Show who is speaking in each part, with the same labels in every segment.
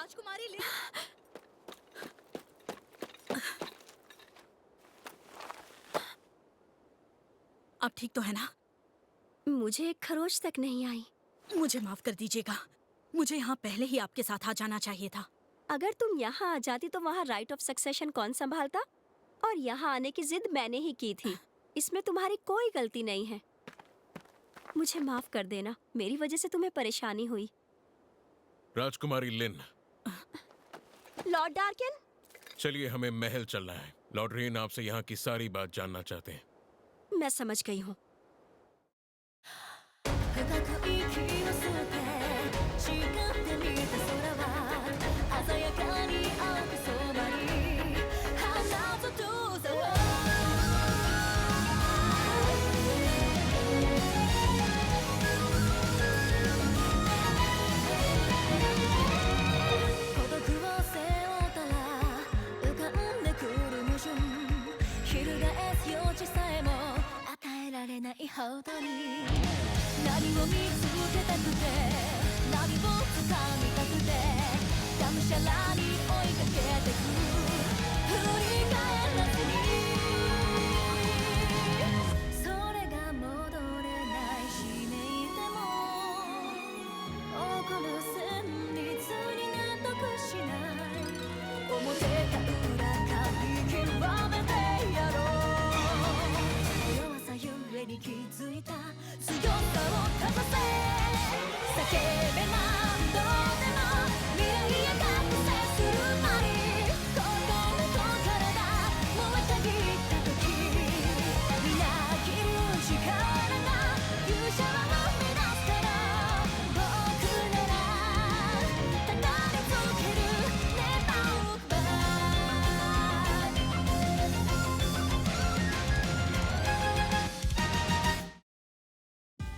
Speaker 1: राजकुमारी लिन। अब ठीक तो है ना?
Speaker 2: मुझे एक खरोच तक नहीं आई।
Speaker 1: मुझे माफ कर दीजिएगा, मुझे यहाँ पहले ही आपके साथ आ जाना चाहिए था।
Speaker 2: अगर तुम यहाँ आ जाती तो वहाँ राइट ऑफ सक्सेशन कौन संभालता? और यहाँ आने की जिद मैंने ही की थी। इसमें तुम्हारी कोई गलती नहीं है। मुझे माफ कर देना, मेरी वजह से तुम्हें परेशानी हुई।
Speaker 3: राजकुमारी लिन,
Speaker 2: लॉर्ड डार्किन,
Speaker 3: चलिए हमें महल चलना है। लॉर्ड रेन आपसे यहाँ की सारी बात जानना चाहते हैं।
Speaker 2: मैं समझ गई हूँ।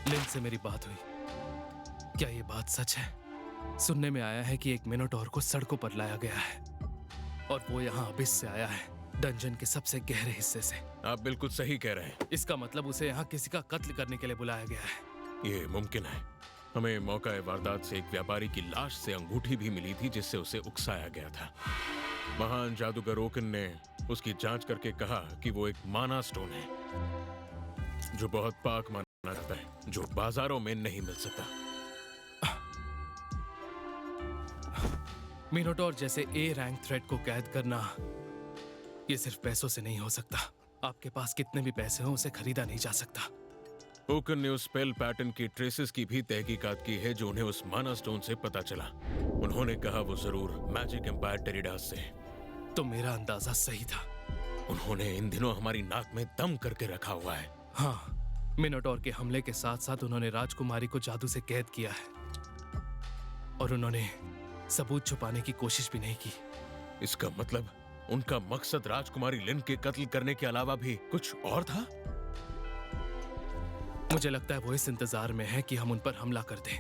Speaker 4: लिन से मेरी बात हुई। क्या ये बात सच है? सुनने में आया है कि एक मिनोटॉर को सड़कों पर लाया गया है और वो यहाँ अबिस से आया है, डंजन के सबसे गहरे हिस्से से।
Speaker 3: आप बिल्कुल सही कह रहे हैं।
Speaker 4: इसका मतलब उसे यहाँ किसी का कत्ल करने के लिए बुलाया गया है।
Speaker 3: ये मुमकिन है। हमें मौका वारदात से एक व्यापारी की लाश से अंगूठी भी मिली थी जिससे उसे उकसाया गया था। महान जादूगर ओकन ने उसकी जांच करके कहा कि वो एक माना स्टोन है जो बहुत पाक माना जाता है, जो बाजारों में नहीं मिल सकता।
Speaker 4: मिनोटॉर जैसे ए रैंक थ्रेट को कैद करना ये सिर्फ पैसों से नहीं हो सकता। आपके पास कितने भी पैसे हों उसे खरीदा नहीं जा सकता।
Speaker 3: ओकन ने उस स्पेल पैटर्न की ट्रेसेस की भी तहकीकात की है जो उन्हें उस माना स्टोन से पता चला। उन्होंने कहा वो जरूर मैजिक एम्पायर टेरिडास से।
Speaker 4: तो मेरा अंदाजा सही था।
Speaker 3: उन्होंने इन दिनों हमारी नाक में दम करके रखा हुआ है।
Speaker 4: हाँ, मिनोटॉर के हमले के साथ साथ उन्होंने राजकुमारी को जादू से कैद किया है और उन्होंने सबूत छुपाने की कोशिश भी नहीं की।
Speaker 3: इसका मतलब उनका मकसद राजकुमारी लिन के कत्ल करने के अलावा भी कुछ और था।
Speaker 4: मुझे लगता है वो इस इंतजार में है कि हम उन पर हमला कर दें।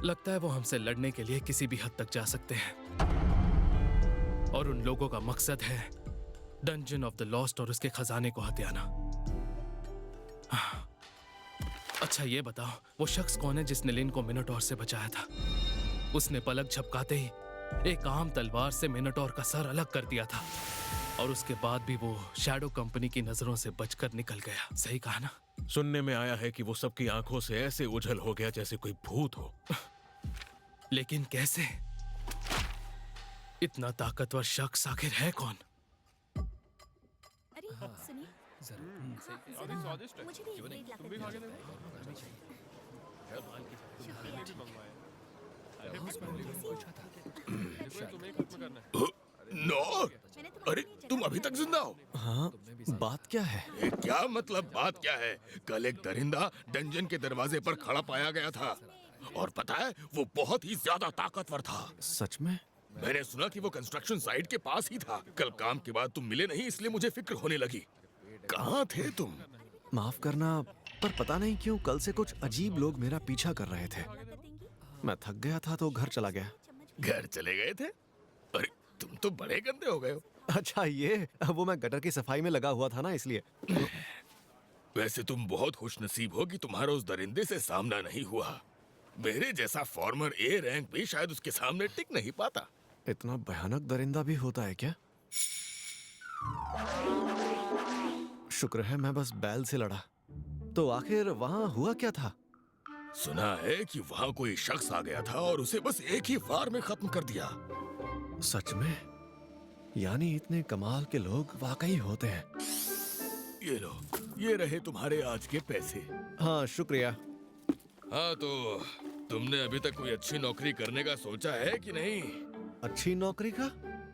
Speaker 4: लगता है वो हमसे लड़ने के लिए किसी भी हद तक जा सकते हैं और उन लोगों का मकसद है डंजन ऑफ द लॉस्ट और उसके खजाने को हथियाना। अच्छा ये बताओ, वो शख्स कौन है जिसने लिन को मिनोटॉर से बचाया था? उसने पलक झपकाते ही एक आम तलवार से मिनोटॉर का सर अलग कर दिया था और उसके बाद भी वो शैडो कंपनी की नजरों से बचकर निकल गया। सही कहा ना?
Speaker 3: सुनने में आया है कि वो सबकी आंखों से ऐसे उछल हो गया जैसे कोई भूत हो।
Speaker 4: लेकिन कैसे? इतना ताकतवर शख्स आखिर है कौन?
Speaker 1: अरे सुनिए,
Speaker 5: अभी स्वादिष्ट है।
Speaker 1: मुझे भी एक प्लेट ला
Speaker 5: तुम भी खा के देखो। तुम्हें खत्म करना है।
Speaker 6: नो, अरे तुम अभी तक जिंदा हो?
Speaker 7: हाँ, बात क्या है?
Speaker 6: ये क्या मतलब बात क्या है? कल एक दरिंदा डंजन के दरवाजे पर खड़ा पाया गया था और पता है वो बहुत ही ज्यादा ताकतवर था।
Speaker 7: सच में?
Speaker 6: मैंने सुना कि वो कंस्ट्रक्शन साइट के पास ही था। कल काम के बाद तुम मिले नहीं इसलिए मुझे फिक्र होने लगी। कहाँ थे तुम?
Speaker 7: माफ करना, पर पता नहीं क्यों कल से कुछ अजीब लोग मेरा पीछा कर रहे थे। मैं थक गया था तो घर चला गया।
Speaker 6: घर चले गए थे? अरे तुम तो बड़े गंदे हो गए हो।
Speaker 7: अच्छा ये, वो मैं गटर की सफाई में लगा हुआ था ना इसलिए।
Speaker 6: वैसे तुम बहुत खुशनसीब हो कि तुम्हारा उस दरिंदे से सामना नहीं हुआ। मेरे जैसा फॉर्मर ए रैंक भी शायद उसके सामने टिक नहीं पाता।
Speaker 7: इतना भयानक दरिंदा भी होता है क्या? शुक्र है मैं बस बैल से लड़ा। तो आखिर वहां हुआ क्या था?
Speaker 6: सुना है कि वहाँ कोई शख्स आ गया था और उसे बस एक ही वार में खत्म कर दिया।
Speaker 7: सच में? यानी इतने कमाल के लोग वाकई होते हैं।
Speaker 6: ये लो, ये रहे तुम्हारे आज के पैसे।
Speaker 7: हाँ शुक्रिया।
Speaker 6: हाँ तो तुमने अभी तक कोई अच्छी नौकरी करने का सोचा है कि नहीं?
Speaker 7: अच्छी नौकरी का?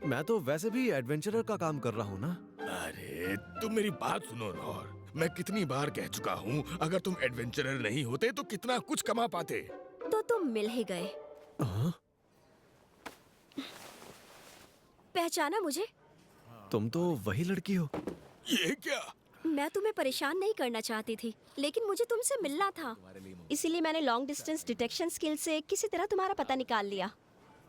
Speaker 7: मैं तो वैसे भी एडवेंचरर का काम कर रहा हूँ ना।
Speaker 6: अरे तुम मेरी बात सुनो नौर, मैं कितनी बार कह चुका हूँ, अगर तुम एडवेंचरर नहीं होते तो कितना कुछ कमा पाते।
Speaker 2: तो तुम मिल ही गए।
Speaker 7: हाँ?
Speaker 2: पहचाना मुझे?
Speaker 7: तुम तो वही लड़की हो।
Speaker 6: ये क्या?
Speaker 2: मैं तुम्हें परेशान नहीं करना चाहती थी, लेकिन मुझे तुमसे मिलना था। इसीलिए मैंने लॉन्ग डिस्टेंस डिटेक्शन स्किल से किसी तरह तुम्हारा पता निकाल लिया।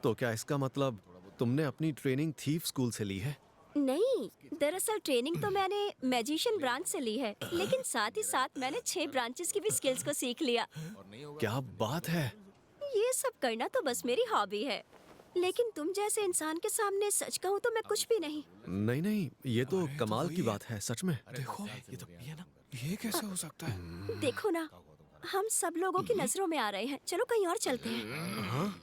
Speaker 7: तो क्या इसका मतलब तुमने अपनी ट्रेनिंग थीफ स्कूल से ली है?
Speaker 2: नहीं, दरअसल ट्रेनिंग तो मैंने मैजिशियन ब्रांच से ली है, लेकिन साथ ही साथ मैंने 6 ब्रांचेस की भी स्किल्स को सीख लिया।
Speaker 7: क्या बात है!
Speaker 2: ये सब करना तो बस मेरी हॉबी है, लेकिन तुम जैसे इंसान के सामने सच कहूँ तो मैं कुछ भी नहीं।
Speaker 7: नहीं नहीं, ये तो कमाल की बात है सच में।
Speaker 5: देखो ये तो ये ना, ये कैसे हो सकता है?
Speaker 2: देखो ना, हम सब लोगों की नजरों में आ रहे हैं। चलो कहीं और चलते हैं।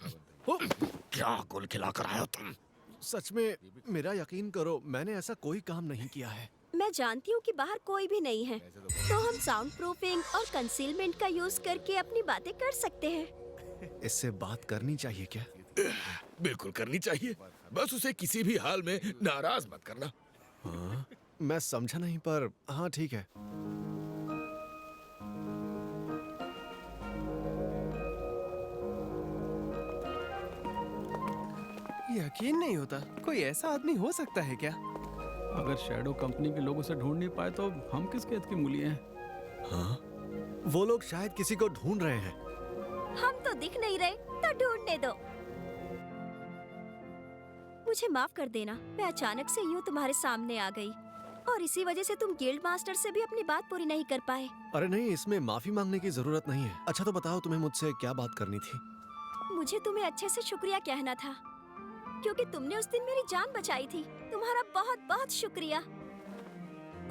Speaker 6: क्या गुल खिला कर आए हो तुम?
Speaker 7: सच में मेरा यकीन करो, मैंने ऐसा कोई काम नहीं किया है।
Speaker 2: मैं जानती हूँ कि बाहर कोई भी नहीं है, तो हम साउंड प्रूफिंग और कंसीलमेंट का यूज करके अपनी बातें कर सकते हैं।
Speaker 7: इससे बात करनी चाहिए क्या?
Speaker 6: बिल्कुल करनी चाहिए, बस उसे किसी भी हाल में नाराज मत करना।
Speaker 7: हाँ, मैं समझा नहीं पर हाँ ठीक है।
Speaker 5: यकीन नहीं होता कोई ऐसा आदमी हो सकता है क्या?
Speaker 8: अगर शैडो कंपनी के लोग उसे ढूंढ नहीं पाए तो हम किस खेत की मूली हैं?
Speaker 7: हाँ, वो लोग शायद किसी को ढूंढ रहे हैं।
Speaker 2: हम तो दिख नहीं रहे, तो ढूंढने दो। मुझे माफ कर देना, मैं अचानक से यूं तुम्हारे सामने आ गई और इसी वजह से तुम गिल्ड मास्टर से भी अपनी बात पूरी नहीं कर पाए।
Speaker 7: अरे नहीं, इसमें माफी मांगने की जरूरत नहीं है। अच्छा तो बताओ, तुम्हें मुझसे क्या बात करनी थी?
Speaker 2: मुझे तुम्हें अच्छे से शुक्रिया कहना था, क्योंकि तुमने उस दिन मेरी जान बचाई थी। तुम्हारा बहुत बहुत शुक्रिया।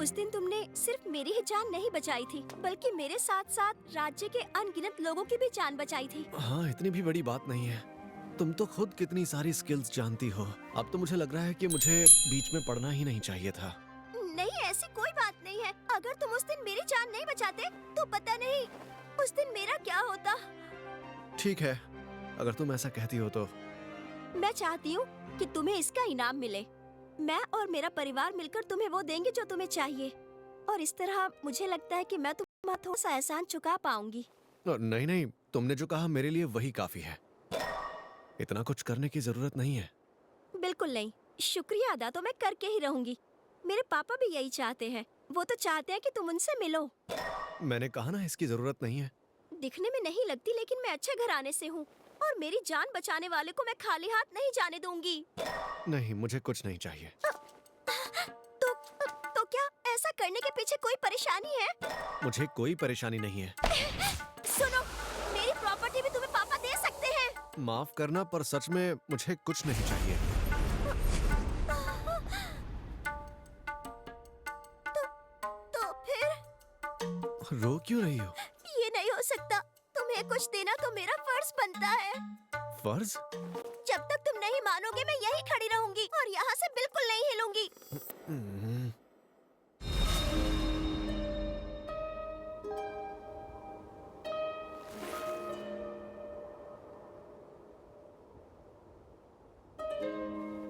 Speaker 2: उस दिन तुमने सिर्फ मेरी ही जान नहीं बचाई थी, बल्कि मेरे साथ साथ राज्य के अनगिनत लोगों की भी जान बचाई थी।
Speaker 7: हाँ, इतनी भी बड़ी बात नहीं है। तुम तो खुद कितनी सारी स्किल्स जानती हो। अब तो मुझे लग रहा है कि मुझे बीच में पढ़ना ही नहीं चाहिए था।
Speaker 2: नहीं, ऐसी कोई बात नहीं है। अगर तुम उस दिन मेरी जान नहीं बचाते तो पता नहीं उस दिन मेरा क्या होता।
Speaker 7: ठीक है, अगर तुम ऐसा कहती हो तो।
Speaker 2: मैं चाहती हूँ कि तुम्हें इसका इनाम मिले। मैं और मेरा परिवार मिलकर तुम्हें वो देंगे जो तुम्हें चाहिए, और इस तरह मुझे लगता है कि मैं तुम्हारा थोड़ा सा एहसान चुका पाऊंगी।
Speaker 7: नहीं नहीं, तुमने जो कहा मेरे लिए वही काफी है। इतना कुछ करने की जरूरत नहीं है।
Speaker 2: बिल्कुल नहीं, शुक्रिया अदा तो मैं करके ही रहूंगी। मेरे पापा भी यही चाहते हैं। वो तो चाहते हैं कि तुम उनसे मिलो।
Speaker 7: मैंने कहा ना, इसकी जरूरत नहीं है।
Speaker 2: दिखने में नहीं लगती, लेकिन मैं अच्छे घराने से हूँ और मेरी जान बचाने वाले को मैं खाली हाथ नहीं जाने दूंगी।
Speaker 7: नहीं, मुझे कुछ नहीं चाहिए।
Speaker 2: तो क्या ऐसा करने के पीछे कोई परेशानी है?
Speaker 7: मुझे कोई परेशानी नहीं है।
Speaker 2: सुनो, मेरी प्रॉपर्टी भी तुम्हें पापा दे सकते हैं।
Speaker 7: माफ करना, पर सच में मुझे कुछ नहीं चाहिए।
Speaker 2: तो फिर
Speaker 7: रो क्यों रही हो?
Speaker 2: ये नहीं हो सकता। तुम्हें कुछ देना तो मेरा फर्ज बनता है।
Speaker 7: फर्ज?
Speaker 2: जब तक तुम नहीं मानोगे मैं यहीं खड़ी रहूंगी और यहाँ से बिल्कुल नहीं हिलूंगी।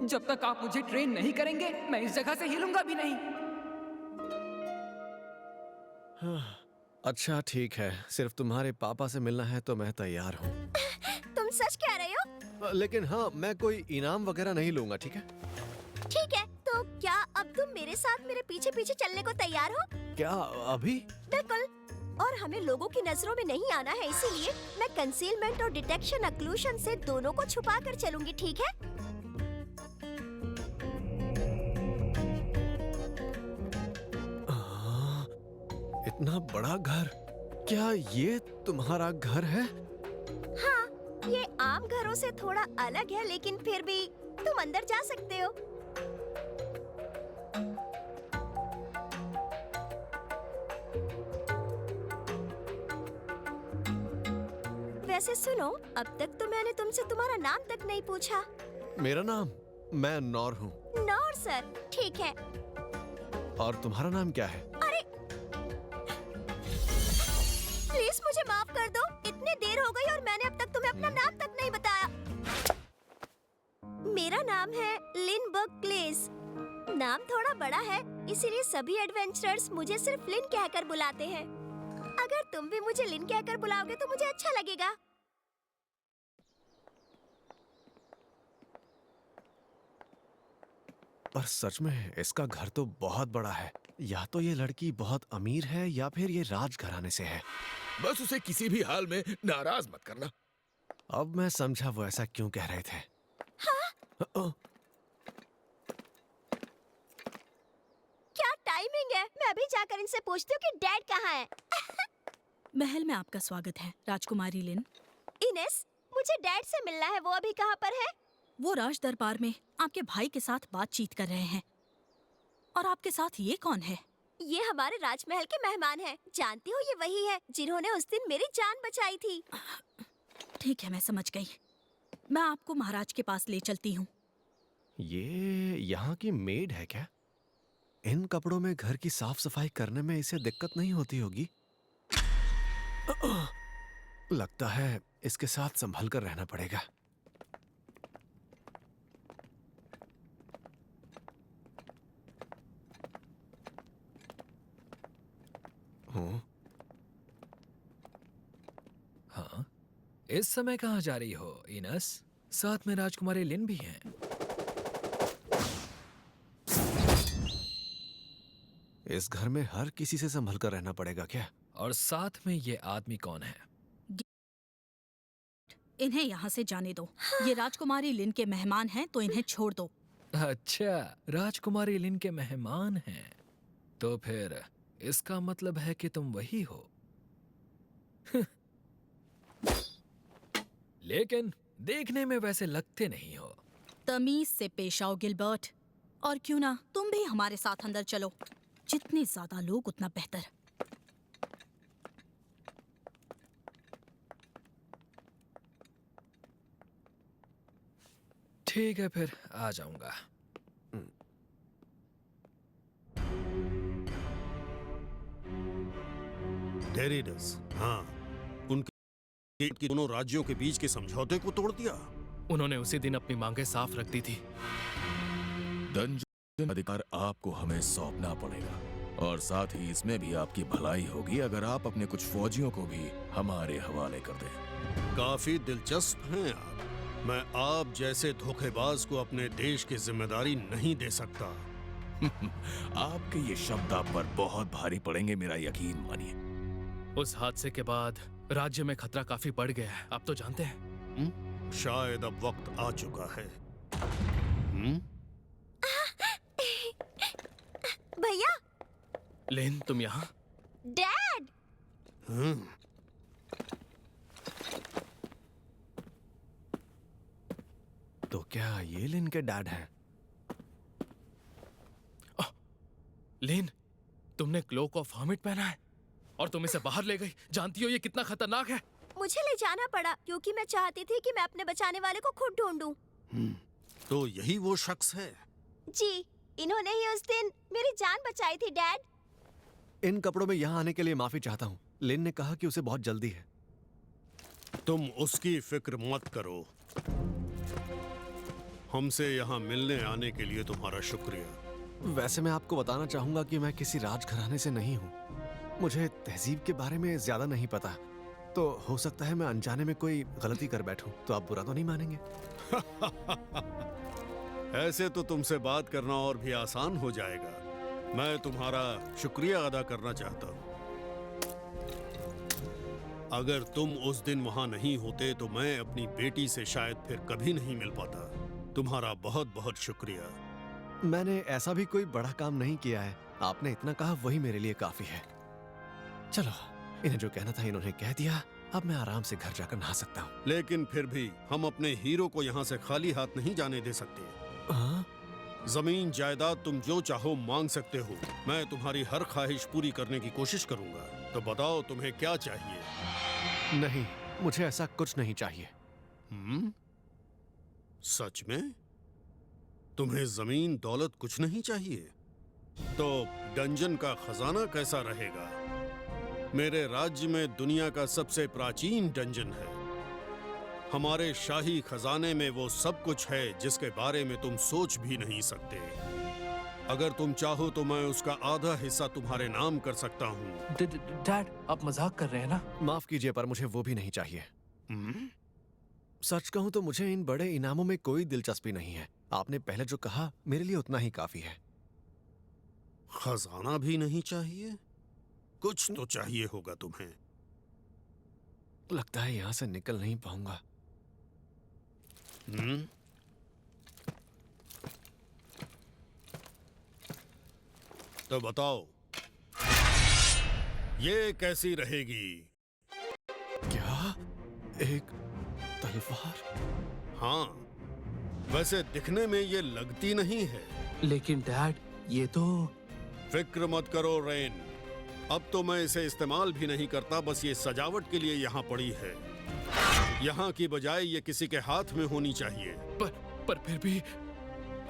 Speaker 9: जब तक आप मुझे ट्रेन नहीं करेंगे मैं इस जगह से हिलूंगा भी नहीं।
Speaker 7: अच्छा ठीक है, सिर्फ तुम्हारे पापा से मिलना है तो मैं तैयार हूँ।
Speaker 2: तुम सच कह रहे हो?
Speaker 7: लेकिन हाँ, मैं कोई इनाम वगैरह नहीं लूंगा, ठीक है?
Speaker 2: ठीक है, तो क्या अब तुम मेरे साथ मेरे पीछे पीछे चलने को तैयार हो?
Speaker 7: क्या अभी?
Speaker 2: बिल्कुल। और हमें लोगों की नजरों में नहीं आना है, इसीलिए मैं कंसीलमेंट और डिटेक्शन अक्लूशन से दोनों को छुपा कर चलूंगी, ठीक है?
Speaker 7: इतना बड़ा घर, क्या ये तुम्हारा घर है?
Speaker 2: ये आम घरों से थोड़ा अलग है, लेकिन फिर भी तुम अंदर जा सकते हो। वैसे सुनो, अब तक तो मैंने तुमसे तुम्हारा नाम तक नहीं पूछा।
Speaker 7: मेरा नाम, मैं नौर हूँ।
Speaker 2: नौर सर, ठीक है।
Speaker 7: और तुम्हारा नाम क्या है?
Speaker 2: अरे प्लीज मुझे माफ कर दो, इतनी देर हो गई और मैंने अब तक तुम्हें अपना नाम तक नहीं बताया। मेरा नाम है लिनबर्ग क्लेस। नाम थोड़ा बड़ा है, इसीलिए सभी एडवेंचरर्स मुझे सिर्फ लिन कहकर बुलाते हैं। अगर तुम भी मुझे लिन कहकर बुलाओगे तो मुझे अच्छा लगेगा।
Speaker 7: पर सच में इसका घर तो बहुत बड़ा है। या तो ये लड़की बहुत अमीर है या फिर ये राजघराने से है।
Speaker 6: बस उसे किसी भी हाल में नाराज मत करना।
Speaker 7: अब मैं समझा वो ऐसा क्यों कह रहे थे। हाँ?
Speaker 2: क्या टाइमिंग है, मैं अभी जाकर इनसे पूछती हूँ कि डैड कहाँ है।
Speaker 1: महल में आपका स्वागत है राजकुमारी लिन।
Speaker 2: इनेस, मुझे डैड से मिलना है, वो अभी कहाँ पर है?
Speaker 1: वो राज दरबार में आपके भाई के साथ बातचीत कर रहे हैं। और आपके साथ ये कौन है?
Speaker 2: ये हमारे राजमहल के मेहमान हैं। जानती हो, ये वही है जिन्होंने उस दिन मेरी जान बचाई थी।
Speaker 1: ठीक है, मैं समझ गई। मैं आपको महाराज के पास ले चलती हूँ।
Speaker 7: ये यहाँ की मेड है क्या? इन कपड़ों में घर की साफ सफाई करने में इसे दिक्कत नहीं होती होगी। लगता है इसके साथ संभल कर रहना पड़ेगा।
Speaker 10: हाँ, इस समय कहाँ जा रही हो इनस? साथ में राजकुमारी लिन भी हैं।
Speaker 7: इस घर में हर किसी से संभल कर रहना पड़ेगा क्या?
Speaker 10: और साथ में ये आदमी कौन है?
Speaker 1: इन्हें यहाँ से जाने दो। ये राजकुमारी लिन के मेहमान हैं, तो इन्हें छोड़ दो।
Speaker 10: अच्छा, राजकुमारी लिन के मेहमान हैं। तो फिर इसका मतलब है कि तुम वही हो। लेकिन देखने में वैसे लगते नहीं हो।
Speaker 1: तमीज से पेश आओ गिलबर्ट। और क्यों ना तुम भी हमारे साथ अंदर चलो। जितने ज्यादा लोग उतना बेहतर।
Speaker 10: ठीक है, फिर आ जाऊंगा।
Speaker 11: टेरिडस, हाँ, उनके दोनों राज्यों के बीच के समझौते को तोड़ दिया।
Speaker 4: उन्होंने उसी दिन अपनी मांगें साफ रख दी थी।
Speaker 6: दंजन अधिकार आपको हमें सौंपना पड़ेगा, और साथ ही इसमें भी आपकी भलाई होगी अगर आप अपने कुछ फौजियों को भी हमारे हवाले कर दें।
Speaker 11: काफी दिलचस्प हैं आप। मैं आप जैसे धोखेबाज को अपने देश की जिम्मेदारी नहीं दे सकता।
Speaker 6: आपके ये शब्द आप पर बहुत भारी पड़ेंगे, मेरा यकीन मानिए।
Speaker 4: उस हादसे के बाद राज्य में खतरा काफी बढ़ गया है, आप तो जानते हैं।
Speaker 11: शायद अब वक्त आ चुका है।
Speaker 2: भैया।
Speaker 4: लिन, तुम यहाँ?
Speaker 2: डैड।
Speaker 7: तो क्या ये लिन के डैड हैं?
Speaker 4: लिन, तुमने क्लोक ऑफ हर्मिट पहना है और तुम इसे बाहर ले गई। जानती हो ये कितना खतरनाक है?
Speaker 2: मुझे ले जाना पड़ा क्योंकि मैं चाहती थी कि मैं अपने बचाने वाले को खुद ढूंढूं।
Speaker 11: तो यही वो शख्स है?
Speaker 2: जी, इन्होंने ही उस दिन मेरी जान बचाई थी डैड।
Speaker 7: इन कपड़ों में यहाँ आने के लिए माफी चाहता हूँ। लिन ने कहा कि उसे बहुत जल्दी है।
Speaker 11: तुम उसकी फिक्र मत करो। हमसे यहाँ मिलने आने के लिए तुम्हारा शुक्रिया।
Speaker 7: वैसे मैं आपको बताना चाहूंगा कि मैं किसी राजघराने से नहीं हूँ। मुझे तहजीब के बारे में ज्यादा नहीं पता, तो हो सकता है मैं अनजाने में कोई गलती कर बैठूं, तो आप बुरा तो नहीं मानेंगे?
Speaker 11: ऐसे तो तुमसे बात करना और भी आसान हो जाएगा। मैं तुम्हारा शुक्रिया अदा करना चाहता हूँ। अगर तुम उस दिन वहां नहीं होते तो मैं अपनी बेटी से शायद फिर कभी नहीं मिल पाता। तुम्हारा बहुत बहुत शुक्रिया।
Speaker 7: मैंने ऐसा भी कोई बड़ा काम नहीं किया है। आपने इतना कहा वही मेरे लिए काफी है। चलो, इन्हें जो कहना था इन्होंने कह दिया। अब मैं आराम से घर जाकर नहा सकता हूँ।
Speaker 11: लेकिन फिर भी हम अपने हीरो को यहाँ से खाली हाथ नहीं जाने दे सकते।
Speaker 7: हाँ?
Speaker 11: जमीन जायदाद तुम जो चाहो मांग सकते हो। मैं तुम्हारी हर ख्वाहिश पूरी करने की कोशिश करूंगा। तो बताओ तुम्हें क्या चाहिए?
Speaker 7: नहीं, मुझे ऐसा कुछ नहीं चाहिए।
Speaker 11: सच में? तुम्हें जमीन दौलत कुछ नहीं चाहिए? तो डंजन का खजाना कैसा रहेगा? मेरे राज्य में दुनिया का सबसे प्राचीन डंजन है। हमारे शाही खजाने में वो सब कुछ है जिसके बारे में तुम सोच भी नहीं सकते। अगर तुम चाहो तो मैं उसका आधा हिस्सा तुम्हारे नाम कर सकता हूँ।
Speaker 4: डैड, आप मजाक कर रहे हैं ना?
Speaker 7: माफ कीजिए, पर मुझे वो भी नहीं चाहिए। सच कहूं तो मुझे इन बड़े इनामों में कोई दिलचस्पी नहीं है। आपने पहले जो कहा मेरे लिए उतना ही काफी है।
Speaker 11: खजाना भी नहीं चाहिए? कुछ तो चाहिए होगा तुम्हें।
Speaker 7: लगता है यहां से निकल नहीं पाऊंगा।
Speaker 11: तो बताओ, ये कैसी रहेगी?
Speaker 7: क्या? एक तलवार?
Speaker 11: हाँ, वैसे दिखने में ये लगती नहीं है।
Speaker 4: लेकिन डैड, ये तो...
Speaker 11: फिक्र मत करो रेन, अब तो मैं इसे इस्तेमाल भी नहीं करता, बस ये सजावट के लिए यहाँ पड़ी है। यहाँ की बजाय ये किसी के हाथ में होनी चाहिए।
Speaker 4: पर फिर भी...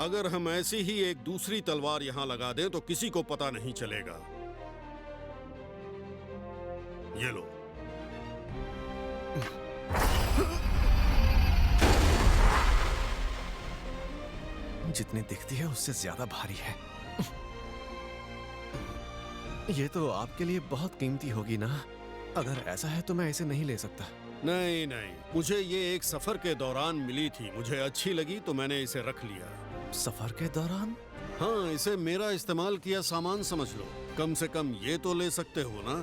Speaker 11: अगर हम ऐसी ही एक दूसरी तलवार यहाँ लगा दें तो किसी को पता नहीं चलेगा। ये लो।
Speaker 7: जितनी दिखती है उससे ज्यादा भारी है। ये तो आपके लिए बहुत कीमती होगी ना? अगर ऐसा है तो मैं इसे नहीं ले सकता।
Speaker 11: नहीं नहीं, मुझे ये एक सफर के दौरान मिली थी, मुझे अच्छी लगी तो मैंने इसे रख लिया।
Speaker 7: सफर के दौरान?
Speaker 11: हाँ, इसे मेरा इस्तेमाल किया सामान समझ लो। कम से कम ये तो ले सकते हो ना?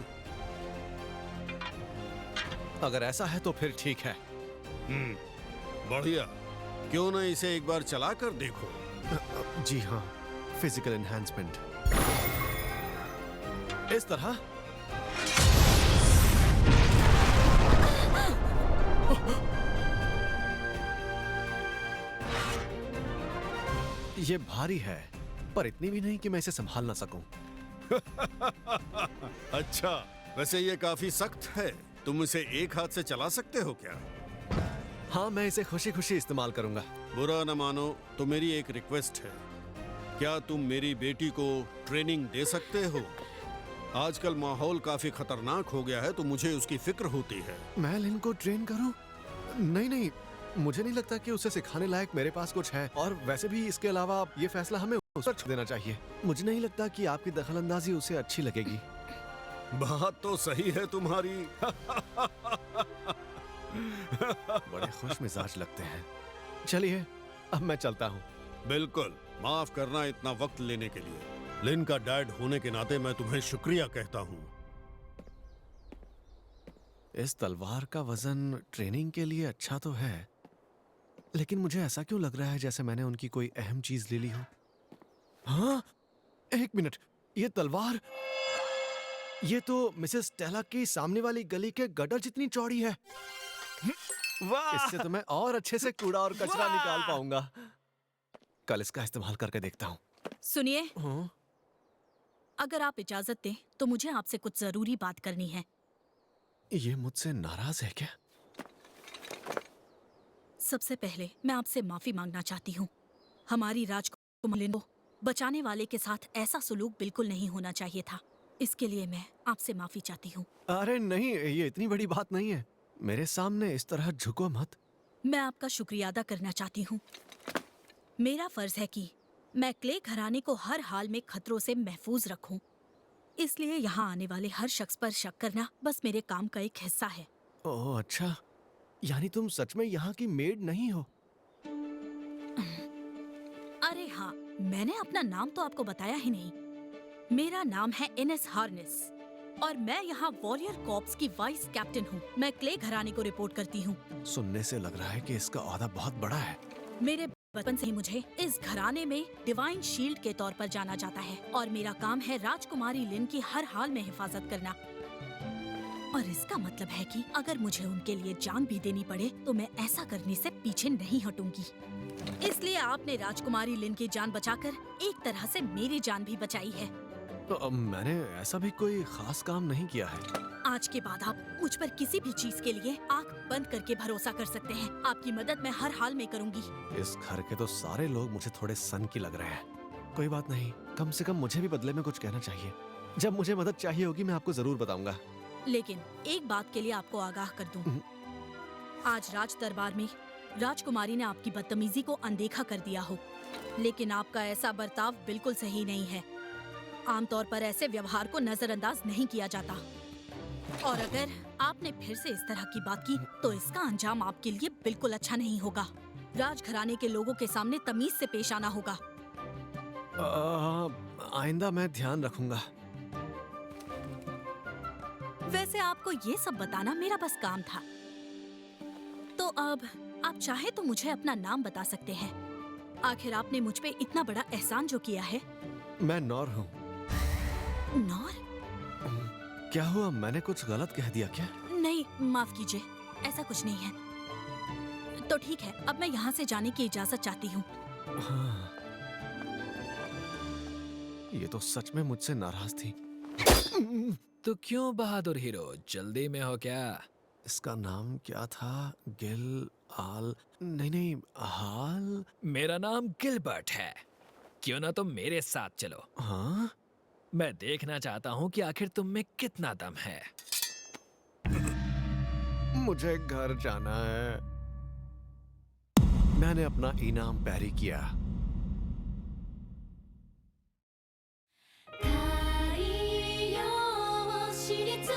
Speaker 7: अगर ऐसा है तो फिर ठीक है।
Speaker 11: बढ़िया, क्यों ना इसे एक बार चला कर देखो?
Speaker 7: जी हाँ, फिजिकल एनहांसमेंट। इस तरह? ये भारी है, पर इतनी भी नहीं कि मैं इसे संभाल ना सकूं।
Speaker 11: अच्छा, वैसे ये काफी सख्त है। तुम इसे एक हाथ से चला सकते हो क्या?
Speaker 7: हाँ, मैं इसे खुशी खुशी इस्तेमाल करूंगा।
Speaker 11: बुरा न मानो तो मेरी एक रिक्वेस्ट है। क्या तुम मेरी बेटी को ट्रेनिंग दे सकते हो? आजकल माहौल काफी खतरनाक हो गया है तो मुझे उसकी फिक्र होती है।
Speaker 7: मैं लिन को ट्रेन करूं? नहीं नहीं, मुझे नहीं लगता कि उसे सिखाने लायक मेरे पास कुछ है। और वैसे भी इसके अलावा ये फैसला हमें उस पर छोड़ देना चाहिए। मुझे नहीं लगता कि आपकी दखलंदाजी उसे अच्छी लगेगी।
Speaker 11: बात तो सही है तुम्हारी।
Speaker 7: बड़े खुश मिजाज लगते हैं। चलिए, अब मैं चलता हूँ।
Speaker 11: बिल्कुल, माफ करना इतना वक्त लेने के लिए। लिन का डैड होने के नाते मैं तुम्हें शुक्रिया कहता हूँ।
Speaker 7: इस तलवार का वजन ट्रेनिंग के लिए अच्छा तो है, लेकिन मुझे ऐसा क्यों लग रहा है जैसे मैंने उनकी कोई अहम चीज ले ली हो। हाँ, एक मिनट, ये तलवार, ये तो मिसेस स्टेला की सामने वाली गली के गटर जितनी चौड़ी है। वाह! इससे तो मैं और अच्छे से कूड़ा और कचरा निकाल पाऊंगा। कल इसका इस्तेमाल करके देखता हूँ।
Speaker 1: सुनिए, अगर आप इजाजत दें तो मुझे आपसे कुछ जरूरी बात करनी है।
Speaker 7: ये मुझसे नाराज है क्या?
Speaker 1: सबसे पहले मैं आपसे माफी मांगना चाहती हूँ। हमारी राजकुमारी को बचाने वाले के साथ ऐसा सुलूक बिल्कुल नहीं होना चाहिए था। इसके लिए मैं आपसे माफी चाहती हूँ।
Speaker 7: अरे नहीं, ये इतनी बड़ी बात नहीं है। मेरे सामने इस तरह झुको मत।
Speaker 1: मैं आपका शुक्रिया अदा करना चाहती हूँ। मेरा फर्ज है कि मैं क्ले घराने को हर हाल में खतरों से महफूज रखूं। इसलिए यहाँ आने वाले हर शख्स पर शक करना बस मेरे काम का एक हिस्सा है।
Speaker 7: ओह अच्छा, यानी तुम सच में यहाँ की मेड नहीं हो?
Speaker 1: अरे हाँ, मैंने अपना नाम तो आपको बताया ही नहीं। मेरा नाम है इनेस हार्नेस और मैं यहाँ वॉरियर कॉर्प्स की वाइस कैप्टन हूँ। मैं क्ले घराने को रिपोर्ट करती हूँ।
Speaker 7: सुनने से लग रहा है कि इसका ओहदा बहुत बड़ा है।
Speaker 1: मेरे बचपन से ही मुझे इस घराने में डिवाइन शील्ड के तौर पर जाना जाता है और मेरा काम है राजकुमारी लिन की हर हाल में हिफाजत करना। और इसका मतलब है कि अगर मुझे उनके लिए जान भी देनी पड़े तो मैं ऐसा करने से पीछे नहीं हटूंगी। इसलिए आपने राजकुमारी लिन की जान बचाकर एक तरह से मेरी जान भी बचाई है।
Speaker 7: तो मैंने ऐसा भी कोई खास काम नहीं किया है।
Speaker 1: आज के बाद आप मुझ पर किसी भी चीज के लिए आंख बंद करके भरोसा कर सकते हैं। आपकी मदद मैं हर हाल में करूंगी।
Speaker 7: इस घर के तो सारे लोग मुझे थोड़े सन की लग रहे हैं। कोई बात नहीं, कम से कम मुझे भी बदले में कुछ कहना चाहिए। जब मुझे मदद चाहिए होगी मैं आपको जरूर बताऊंगा।
Speaker 1: लेकिन एक बात के लिए आपको आगाह कर दूं। आज राज दरबार में राजकुमारी ने आपकी बदतमीजी को अनदेखा कर दिया हो, लेकिन आपका ऐसा बर्ताव बिल्कुल सही नहीं है। आमतौर पर ऐसे व्यवहार को नजरअंदाज नहीं किया जाता, और अगर आपने फिर से इस तरह की बात की तो इसका अंजाम आपके लिए बिल्कुल अच्छा नहीं होगा। राजघराने के लोगों के सामने तमीज से पेश आना होगा।
Speaker 7: आइंदा मैं ध्यान रखूंगा।
Speaker 1: वैसे आपको ये सब बताना मेरा बस काम था। तो अब आप चाहे तो मुझे अपना नाम बता सकते हैं। आखिर आपने मुझ पे इतना बड़ा एहसान जो किया है।
Speaker 7: मैं नौर हूँ।
Speaker 1: नौर?
Speaker 7: क्या हुआ, मैंने कुछ गलत कह दिया क्या?
Speaker 1: नहीं, माफ कीजिए, ऐसा कुछ नहीं है। तो ठीक है, अब मैं यहाँ से जाने की इजाजत चाहती हूँ।
Speaker 7: हाँ। ये तो सच में मुझसे नाराज थी।
Speaker 10: तो क्यों बहादुर हीरो, जल्दी में हो क्या?
Speaker 7: इसका नाम क्या था? गिल आल? नहीं, हाल।
Speaker 10: मेरा नाम गिलबर्ट है। क्यों ना तुम मेरे साथ चलो।
Speaker 7: हाँ?
Speaker 10: मैं देखना चाहता हूँ कि आखिर तुम में कितना दम है।
Speaker 7: मुझे घर जाना है। मैंने अपना इनाम पैरी किया।
Speaker 12: 太陽を知り尽